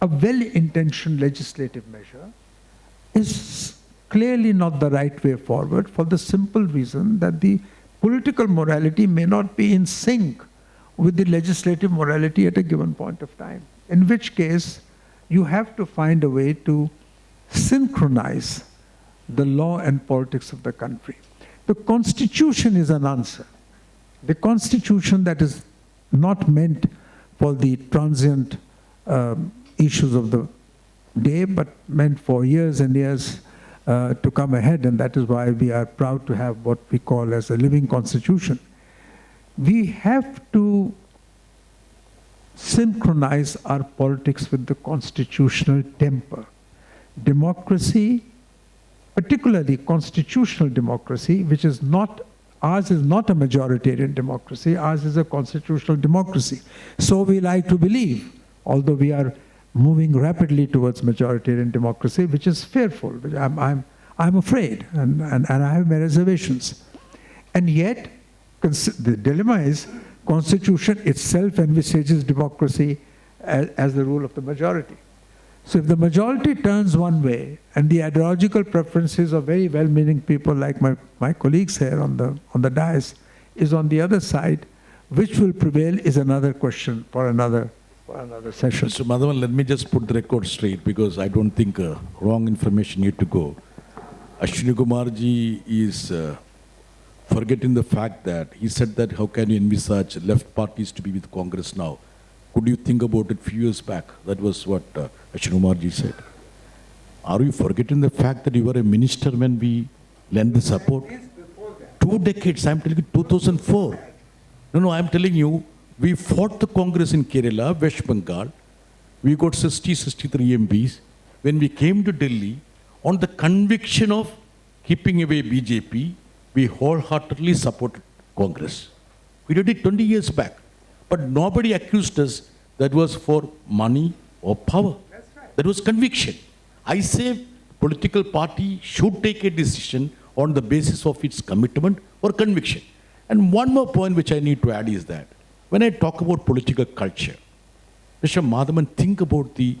a well-intentioned legislative measure is clearly not the right way forward, for the simple reason that the political morality may not be in sync with the legislative morality at a given point of time. In which case, you have to find a way to synchronize the law and politics of the country. The Constitution is an answer. The Constitution that is not meant for the transient issues of the day, but meant for years and years to come ahead, and that is why we are proud to have what we call as a living constitution. We have to synchronize our politics with the constitutional temper. Democracy, particularly constitutional democracy, which is not, ours is not a majoritarian democracy, ours is a constitutional democracy. So we like to believe, although we are moving rapidly towards majoritarian democracy, which is fearful. Which I'm afraid, and I have my reservations. And yet, the dilemma is, Constitution itself envisages democracy as the rule of the majority. So if the majority turns one way, and the ideological preferences of very well-meaning people like my colleagues here on the dais is on the other side, which will prevail is another question for another session. Mr. Madhavan, let me just put the record straight, because I don't think wrong information need to go. Ashwani Kumarji is forgetting the fact that he said that how can you envisage left parties to be with Congress now? Could you think about it a few years back? That was what Ashwani Kumarji said. Are you forgetting the fact that you were a minister when we lend the support. 2 decades, I'm telling you, 2004. No, I'm telling you, we fought the Congress in Kerala, West Bengal. We got 63 MPs. When we came to Delhi, on the conviction of keeping away BJP, we wholeheartedly supported Congress. We did it 20 years back. But nobody accused us that was for money or power. That was conviction. I say political party should take a decision on the basis of its commitment or conviction. And one more point which I need to add is that when I talk about political culture, Mr. Madhavan, think about the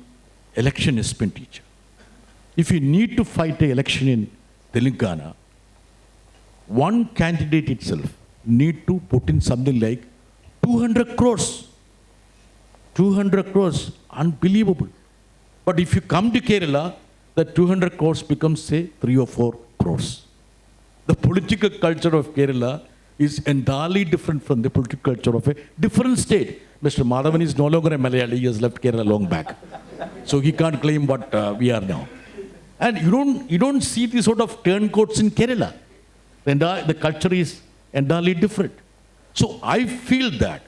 election expenditure. If you need to fight an election in Telangana, one candidate itself need to put in something like 200 crores. 200 crores, unbelievable. But if you come to Kerala, the 200 crores becomes, say, 3 or 4 crores. The political culture of Kerala is entirely different from the political culture of a different state. Mr. Madhavan is no longer a Malayali, he has left Kerala long back. So he can't claim what we are now. And you don't see these sort of turncoats in Kerala. The culture is entirely different. So I feel that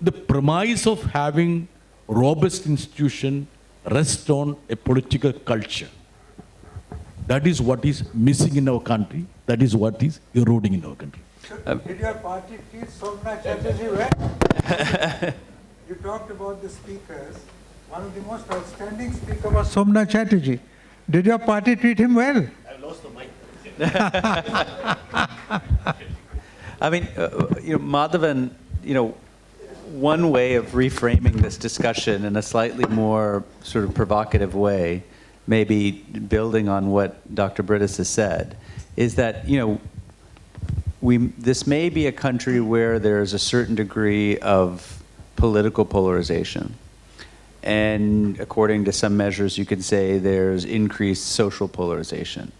the premise of having robust institution rests on a political culture. That is what is missing in our country. That is what is eroding in our country. Did your party treat Somnath Chatterjee well? You talked about the speakers. One of the most outstanding speakers was Somnath Chatterjee. Did your party treat him well? I lost the mic. I mean, Madhavan, one way of reframing this discussion in a slightly more sort of provocative way, maybe building on what Dr. Brittas has said, is that, this may be a country where there's a certain degree of political polarization. And according to some measures, you could say there's increased social polarization.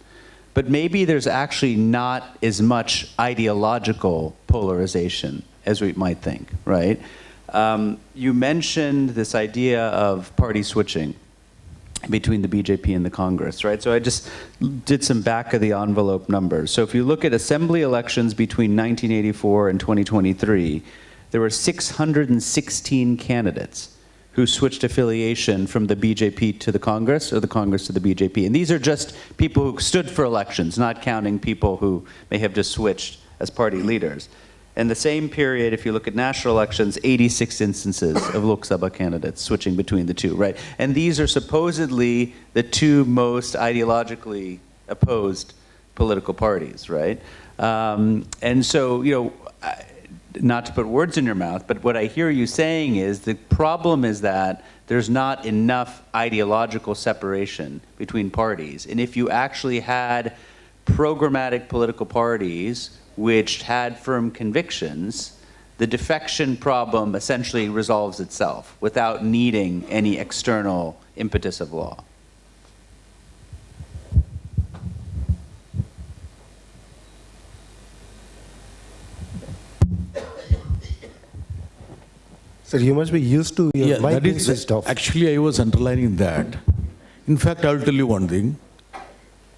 But maybe there's actually not as much ideological polarization as we might think, right? You mentioned this idea of party switching between the BJP and the Congress, right? So I just did some back of the envelope numbers. So if you look at assembly elections between 1984 and 2023, there were 616 candidates who switched affiliation from the BJP to the Congress or the Congress to the BJP. And these are just people who stood for elections, not counting people who may have just switched as party leaders. In the same period, if you look at national elections, 86 instances of Lok Sabha candidates switching between the two, right? And these are supposedly the two most ideologically opposed political parties, right? And so, not to put words in your mouth, but what I hear you saying is the problem is that there's not enough ideological separation between parties. And if you actually had programmatic political parties which had firm convictions, the defection problem essentially resolves itself without needing any external impetus of law. Sir, you must be used to your mic that being is, switched off. actually I was underlining that. In fact, I'll tell you one thing.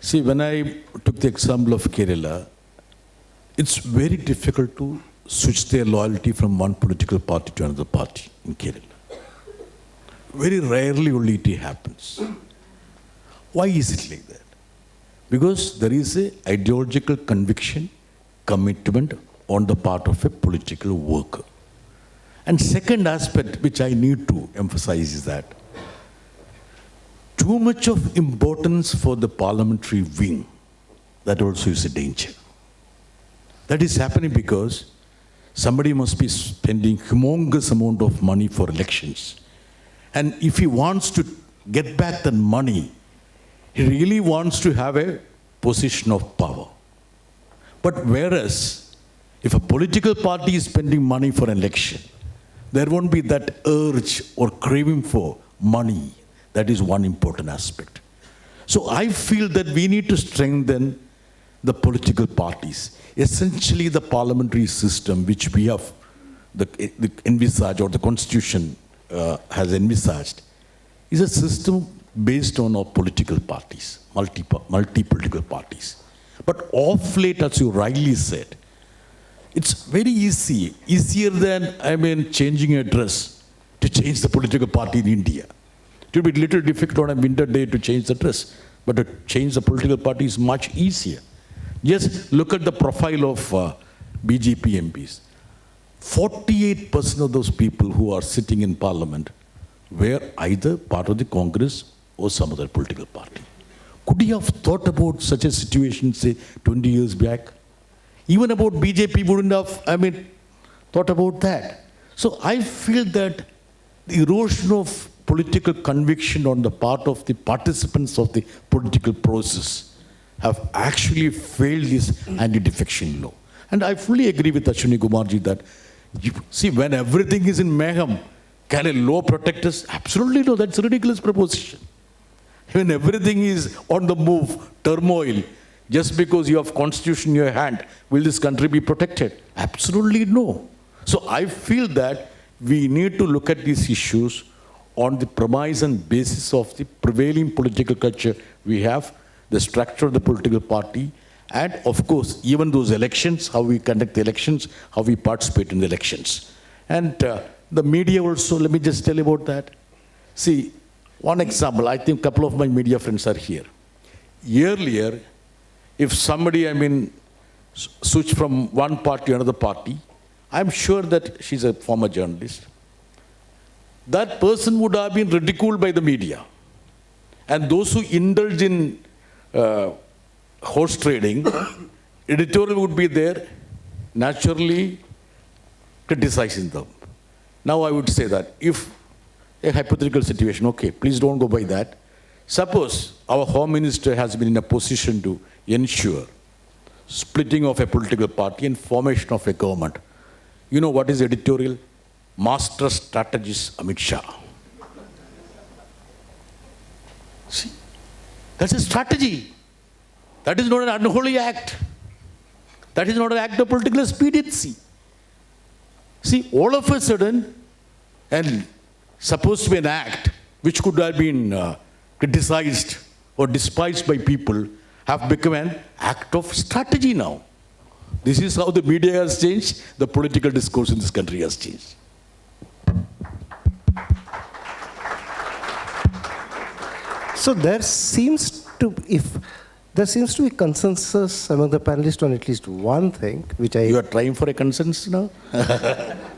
See, when I took the example of Kerala, it's very difficult to switch their loyalty from one political party to another party in Kerala. Very rarely only it happens. Why is it like that? Because there is an ideological conviction, commitment on the part of a political worker. And second aspect which I need to emphasize is that too much of importance for the parliamentary wing, that also is a danger. That is happening because somebody must be spending humongous amount of money for elections. And if he wants to get back that money, he really wants to have a position of power. But whereas, if a political party is spending money for an election, there won't be that urge or craving for money. That is one important aspect. So I feel that we need to strengthen the political parties. Essentially, the parliamentary system which we have the envisaged or the constitution has envisaged is a system based on our political parties, multi-political parties. But off late, as you rightly said, it's very easy, easier than, changing a dress to change the political party in India. It will be a little difficult on a winter day to change the dress, but to change the political party is much easier. Just look at the profile of BJP MPs. 48% of those people who are sitting in parliament were either part of the Congress or some other political party. Could you have thought about such a situation, say, 20 years back? Even about BJP wouldn't have, thought about that. So I feel that the erosion of political conviction on the part of the participants of the political process have actually failed this anti-defection law. And I fully agree with Ashwani Kumarji that, when everything is in mayhem, can a law protect us? Absolutely no, that's a ridiculous proposition. When everything is on the move, turmoil, just because you have constitution in your hand, will this country be protected? Absolutely no. So I feel that we need to look at these issues on the premise and basis of the prevailing political culture we have, the structure of the political party, and of course, even those elections, how we conduct the elections, how we participate in the elections. And the media also, let me just tell you about that. See, one example, I think a couple of my media friends are here. Earlier, if somebody, switch from one party to another party, I'm sure that she's a former journalist. That person would have been ridiculed by the media. And those who indulge in horse trading, editorial would be there, naturally criticizing them. Now I would say that if a hypothetical situation, okay, please don't go by that. Suppose our Home Minister has been in a position to ensure splitting of a political party and formation of a government. You know what is editorial? Master strategist Amit Shah. See, that's a strategy. That is not an unholy act. That is not an act of political expediency. See, all of a sudden, and supposed to be an act which could have been criticized or despised by people, have become an act of strategy now. This is how the media has changed, the political discourse in this country has changed. So there seems to be consensus among the panelists on at least one thing, which You are trying for a consensus now?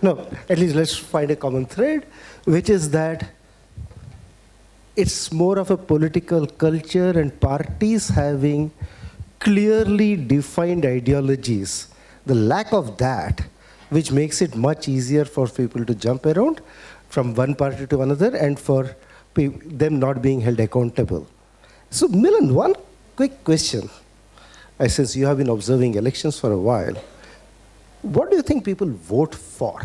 No, at least let's find a common thread, which is that it's more of a political culture and parties having clearly defined ideologies. The lack of that, which makes it much easier for people to jump around from one party to another and for them not being held accountable. So Milan, one quick question. Since you have been observing elections for a while, what do you think people vote for?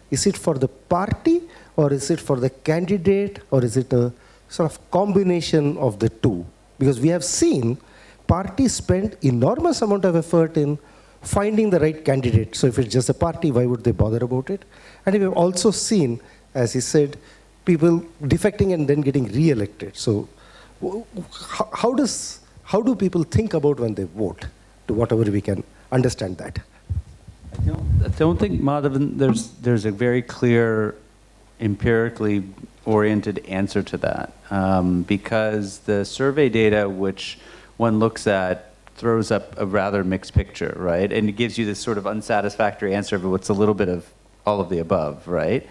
Is it for the party, or is it for the candidate, or is it a sort of combination of the two? Because we have seen parties spend enormous amount of effort in finding the right candidate. So if it's just a party, why would they bother about it? And we've also seen, as he said, people defecting and then getting re-elected. So how do people think about when they vote, to whatever we can understand that? I don't think, Madhavan, there's a very clear, empirically oriented answer to that, because the survey data which one looks at throws up a rather mixed picture, right? And it gives you this sort of unsatisfactory answer of what's a little bit of all of the above, right?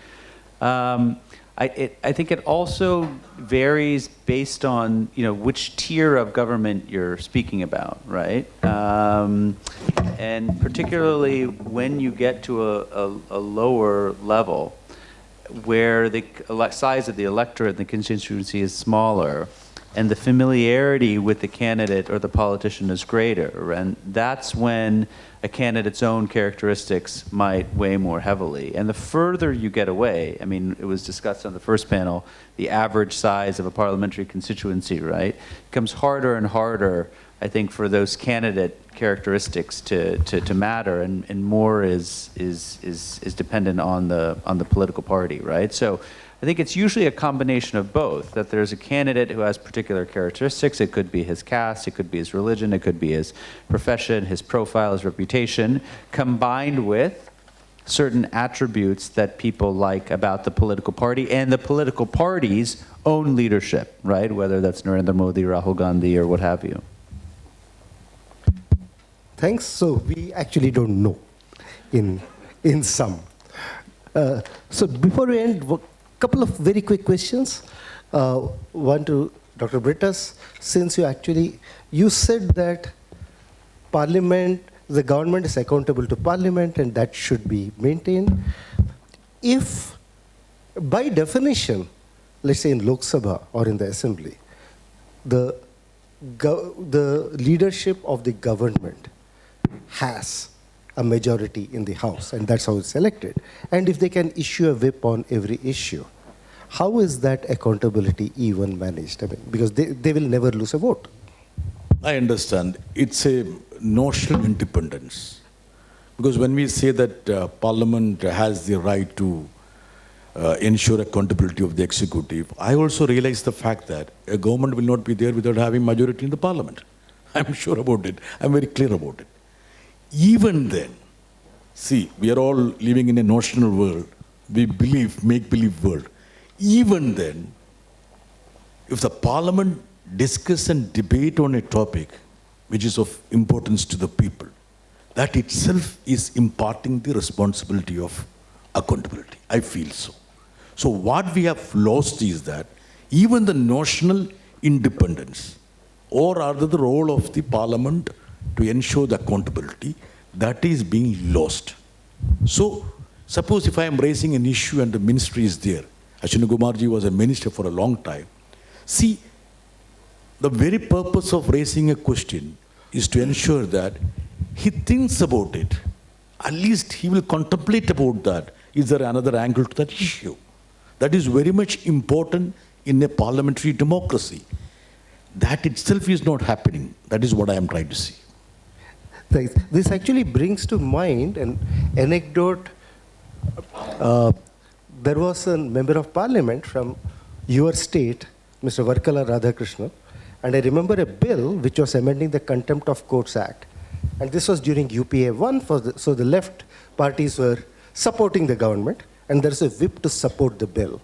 I think it also varies based on which tier of government you're speaking about, right? And particularly when you get to a lower level, where the size of the electorate and the constituency is smaller, and the familiarity with the candidate or the politician is greater, and that's when a candidate's own characteristics might weigh more heavily. And the further you get away, it was discussed on the first panel, the average size of a parliamentary constituency, right? It becomes harder and harder, I think, for those candidate characteristics to matter, and more is dependent on the political party, right? So I think it's usually a combination of both, that there's a candidate who has particular characteristics. It could be his caste, it could be his religion, it could be his profession, his profile, his reputation, combined with certain attributes that people like about the political party and the political party's own leadership, right? Whether that's Narendra Modi, Rahul Gandhi, or what have you. Thanks. So we actually don't know in sum. So before we end, a couple of very quick questions. One to Dr. Brittas. Since you said that Parliament, the government is accountable to Parliament and that should be maintained. If, by definition, let's say in Lok Sabha or in the Assembly, the leadership of the government has a majority in the House, and that's how it's elected. And if they can issue a whip on every issue, how is that accountability even managed? I mean, because they will never lose a vote. I understand. It's a notional independence. Because when we say that Parliament has the right to ensure accountability of the executive, I also realize the fact that a government will not be there without having majority in the Parliament. I'm sure about it. I'm very clear about it. Even then, see, we are all living in a notional world. We believe, make-believe world. Even then, if the Parliament discuss and debate on a topic which is of importance to the people, that itself is imparting the responsibility of accountability. I feel so. So what we have lost is that even the notional independence, or rather the role of the Parliament to ensure the accountability, that is being lost. So suppose if I am raising an issue and the ministry is there, Ashwani Kumarji was a minister for a long time. See, the very purpose of raising a question is to ensure that he thinks about it. At least he will contemplate about that. Is there another angle to that issue? That is very much important in a parliamentary democracy. That itself is not happening. That is what I am trying to see. Thanks. This actually brings to mind an anecdote. There was a member of parliament from your state, Mr. Varkala Radhakrishnan, and I remember a bill which was amending the Contempt of Courts Act. And this was during UPA 1, so the left parties were supporting the government, and there's a whip to support the bill.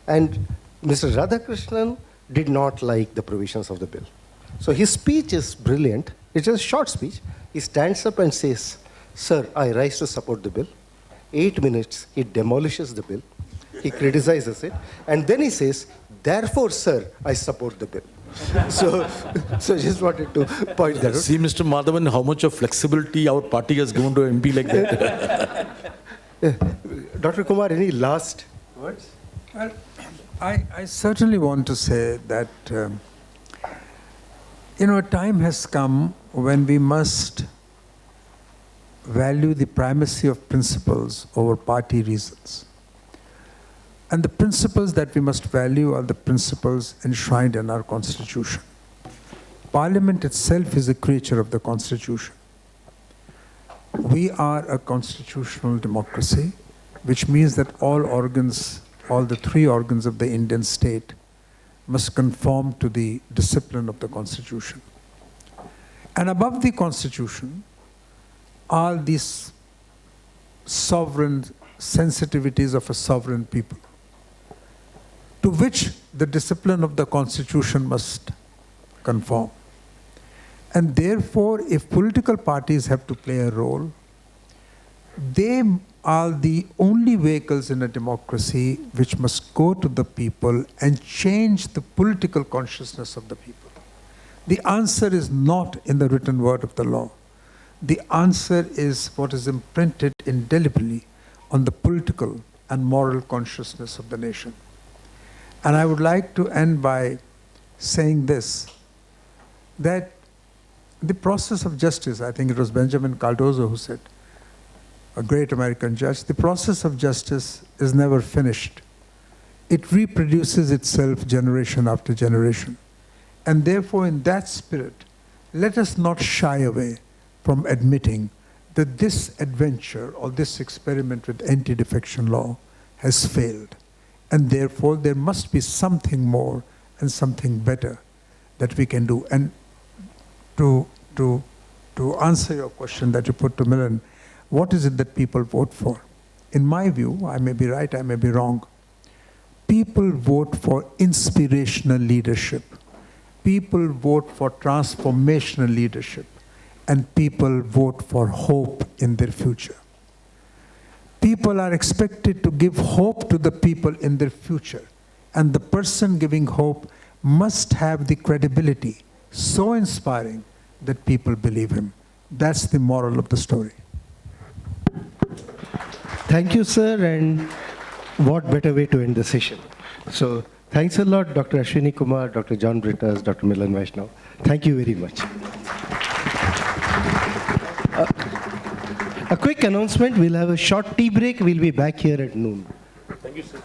And Mr. Radhakrishnan did not like the provisions of the bill. So his speech is brilliant. It's just a short speech. He stands up and says, "Sir, I rise to support the bill." 8 minutes, he demolishes the bill. He criticizes it. And then he says, "Therefore, sir, I support the bill." So just wanted to point that out. See, Mr. Madhavan, how much of flexibility our party has given to an MP like that. Dr. Kumar, any last words? Well, I certainly want to say that, a time has come when we must value the primacy of principles over party reasons. And the principles that we must value are the principles enshrined in our Constitution. Parliament itself is a creature of the Constitution. We are a constitutional democracy, which means that all the three organs of the Indian state must conform to the discipline of the Constitution. And above the Constitution are these sovereign sensitivities of a sovereign people, to which the discipline of the Constitution must conform. And therefore, if political parties have to play a role, they are the only vehicles in a democracy which must go to the people and change the political consciousness of the people. The answer is not in the written word of the law. The answer is what is imprinted indelibly on the political and moral consciousness of the nation. And I would like to end by saying this, that the process of justice, I think it was Benjamin Cardozo who said, a great American judge, the process of justice is never finished. It reproduces itself generation after generation. And therefore, in that spirit, let us not shy away from admitting that this adventure or this experiment with anti-defection law has failed. And therefore, there must be something more and something better that we can do. And to answer your question that you put to Milan, what is it that people vote for? In my view, I may be right, I may be wrong, people vote for inspirational leadership. People vote for transformational leadership. And people vote for hope in their future. People are expected to give hope to the people in their future. And the person giving hope must have the credibility so inspiring that people believe him. That's the moral of the story. Thank you, sir, and what better way to end the session. So thanks a lot, Dr. Ashwani Kumar, Dr. John Brittas, Dr. Milan Vaishnav. Thank you very much. A quick announcement, we'll have a short tea break. We'll be back here at noon. Thank you, sir.